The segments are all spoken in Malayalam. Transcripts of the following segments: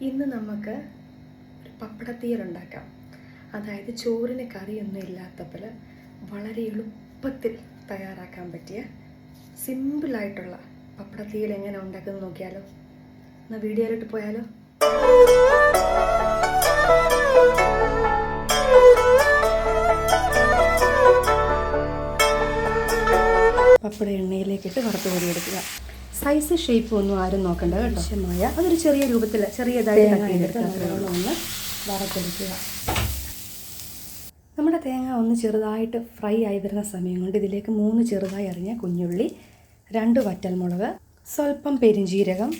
ഇന്ന് നമുക്ക് പപ്പടത്തീയലുണ്ടാക്കാം. അതായത് ചോറിന് കറിയൊന്നും ഇല്ലാത്തപ്പോൾ വളരെ എളുപ്പത്തിൽ തയ്യാറാക്കാൻ പറ്റിയ സിമ്പിളായിട്ടുള്ള പപ്പടത്തീയൽ എങ്ങനെ ഉണ്ടാക്കുന്നത് നോക്കിയാലോ. എന്നാൽ വീഡിയോയിലോട്ട് പോയാലോ. പപ്പട എണ്ണയിലേക്കിട്ട് വറുത്ത് കോരിയെടുക്കുക. സൈസ് ഷേപ്പ് ഒന്നും ആരും നോക്കണ്ട കേട്ടോ. ആവശ്യമായ അതൊരു ചെറിയ രൂപത്തിൽ ചെറിയതായിട്ട് ഒന്ന് വറുത്തെടുക്കുക. നമ്മുടെ തേങ്ങ ഒന്ന് ചെറുതായിട്ട് ഫ്രൈ ആയി വരുന്ന സമയം കൊണ്ട് ഇതിലേക്ക് 3 ചെറുതായി അരിഞ്ഞ കുഞ്ഞുള്ളി, 2 വറ്റൽമുളക്, സ്വല്പം പെരിഞ്ജീരകം,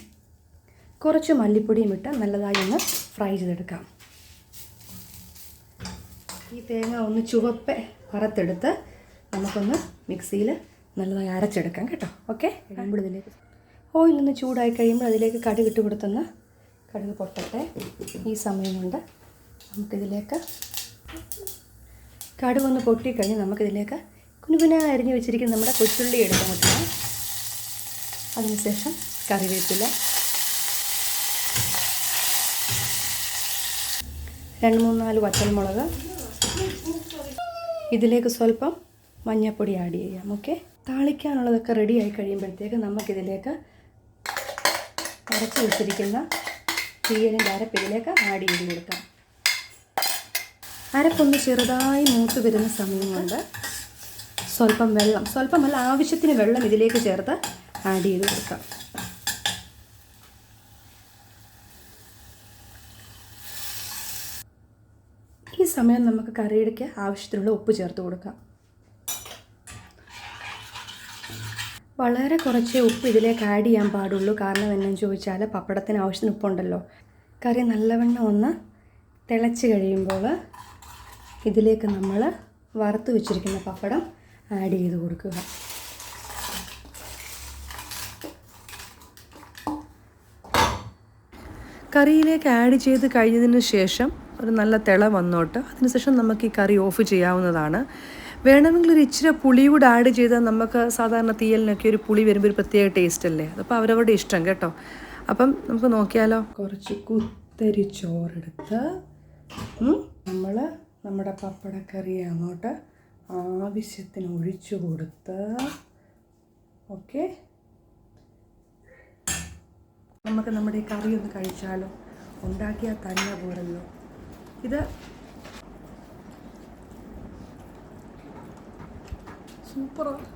കുറച്ച് മല്ലിപ്പൊടിയും ഇട്ട് നല്ലതായി ഒന്ന് ഫ്രൈ ചെയ്തെടുക്കാം. ഈ തേങ്ങ ഒന്ന് ചുവപ്പ് വറുത്തെടുത്ത് നമുക്കൊന്ന് മിക്സിയിൽ നല്ലതായി അരച്ചെടുക്കാം കേട്ടോ. ഓക്കെ, കഴിയുമ്പോൾ ഇതിലേക്ക് ഓയിൽ ഒന്ന് ചൂടായി കഴിയുമ്പോൾ അതിലേക്ക് കടുക് ഇട്ട് കൊടുത്തൊന്ന് കടുക് പൊട്ടട്ടെ. ഈ സമയം കൊണ്ട് നമുക്കിതിലേക്ക് കടുക് ഒന്ന് പൊട്ടിക്കഴിഞ്ഞ് നമുക്കിതിലേക്ക് കുനുകുന അരിഞ്ഞ് വെച്ചിരിക്കുന്ന നമ്മുടെ കൊച്ചുള്ളി എടുക്കാൻ പറ്റുക. അതിനുശേഷം കറിവേപ്പില, 2-3-4 വറ്റൽമുളക്, ഇതിലേക്ക് സ്വല്പം മഞ്ഞൾപ്പൊടി ആഡ് ചെയ്യാം. ഓക്കെ, താളിക്കാനുള്ളതൊക്കെ റെഡി ആയി കഴിയുമ്പോഴത്തേക്ക് നമുക്കിതിലേക്ക് അരച്ച് വെച്ചിരിക്കുന്ന തീയലിൻ്റെ അരപ്പ് ഇതിലേക്ക് ആഡ് ചെയ്ത് കൊടുക്കാം. അരപ്പൊന്ന് ചെറുതായി മൂത്ത് വരുന്ന സമയം കൊണ്ട് സ്വല്പം വെള്ളം, സ്വല്പമല്ല ആവശ്യത്തിന് വെള്ളം ഇതിലേക്ക് ചേർത്ത് ആഡ് ചെയ്ത് കൊടുക്കാം. ഈ സമയം നമുക്ക് കറിയിലേക്ക് ആവശ്യത്തിനുള്ള ഉപ്പ് ചേർത്ത് കൊടുക്കാം. വളരെ കുറച്ചേ ഉപ്പ് ഇതിലേക്ക് ആഡ് ചെയ്യാൻ പാടുള്ളൂ. കാരണം എന്നു ചോദിച്ചാൽ പപ്പടത്തിന് ആവശ്യത്തിന് ഉപ്പുണ്ടല്ലോ. കറി നല്ലവണ്ണം ഒന്ന് തിളച്ച് കഴിയുമ്പോൾ ഇതിലേക്ക് നമ്മൾ വറുത്ത് വെച്ചിരിക്കുന്ന പപ്പടം ആഡ് ചെയ്ത് കൊടുക്കുക. കറിയിലേക്ക് ആഡ് ചെയ്ത് കഴിഞ്ഞതിന് ശേഷം ഒരു നല്ല തിള വന്നോട്ട് അതിനുശേഷം നമുക്ക് ഈ കറി ഓഫ് ചെയ്യാവുന്നതാണ്. വേണമെങ്കിൽ ഒരു ഇച്ചിരി പുളി കൂടെ ആഡ് ചെയ്താൽ നമുക്ക് സാധാരണ തീയലിനൊക്കെ ഒരു പുളി വരുമ്പോൾ ഒരു പ്രത്യേക ടേസ്റ്റ് അല്ലേ. അതപ്പോൾ അവരവരുടെ ഇഷ്ടം കേട്ടോ. അപ്പം നമുക്ക് നോക്കിയാലോ. കുറച്ച് കുത്തരി ചോറെടുത്ത് നമ്മൾ നമ്മുടെ പപ്പടക്കറി അങ്ങോട്ട് ആവശ്യത്തിന് ഒഴിച്ചു കൊടുത്ത് ഓക്കെ, നമുക്ക് നമ്മുടെ ഈ കറി ഒന്ന് കഴിച്ചാലോ. ഉണ്ടാക്കിയാൽ തന്നെ പോരല്ലോ. ഇത് സൂപ്പറാണ്.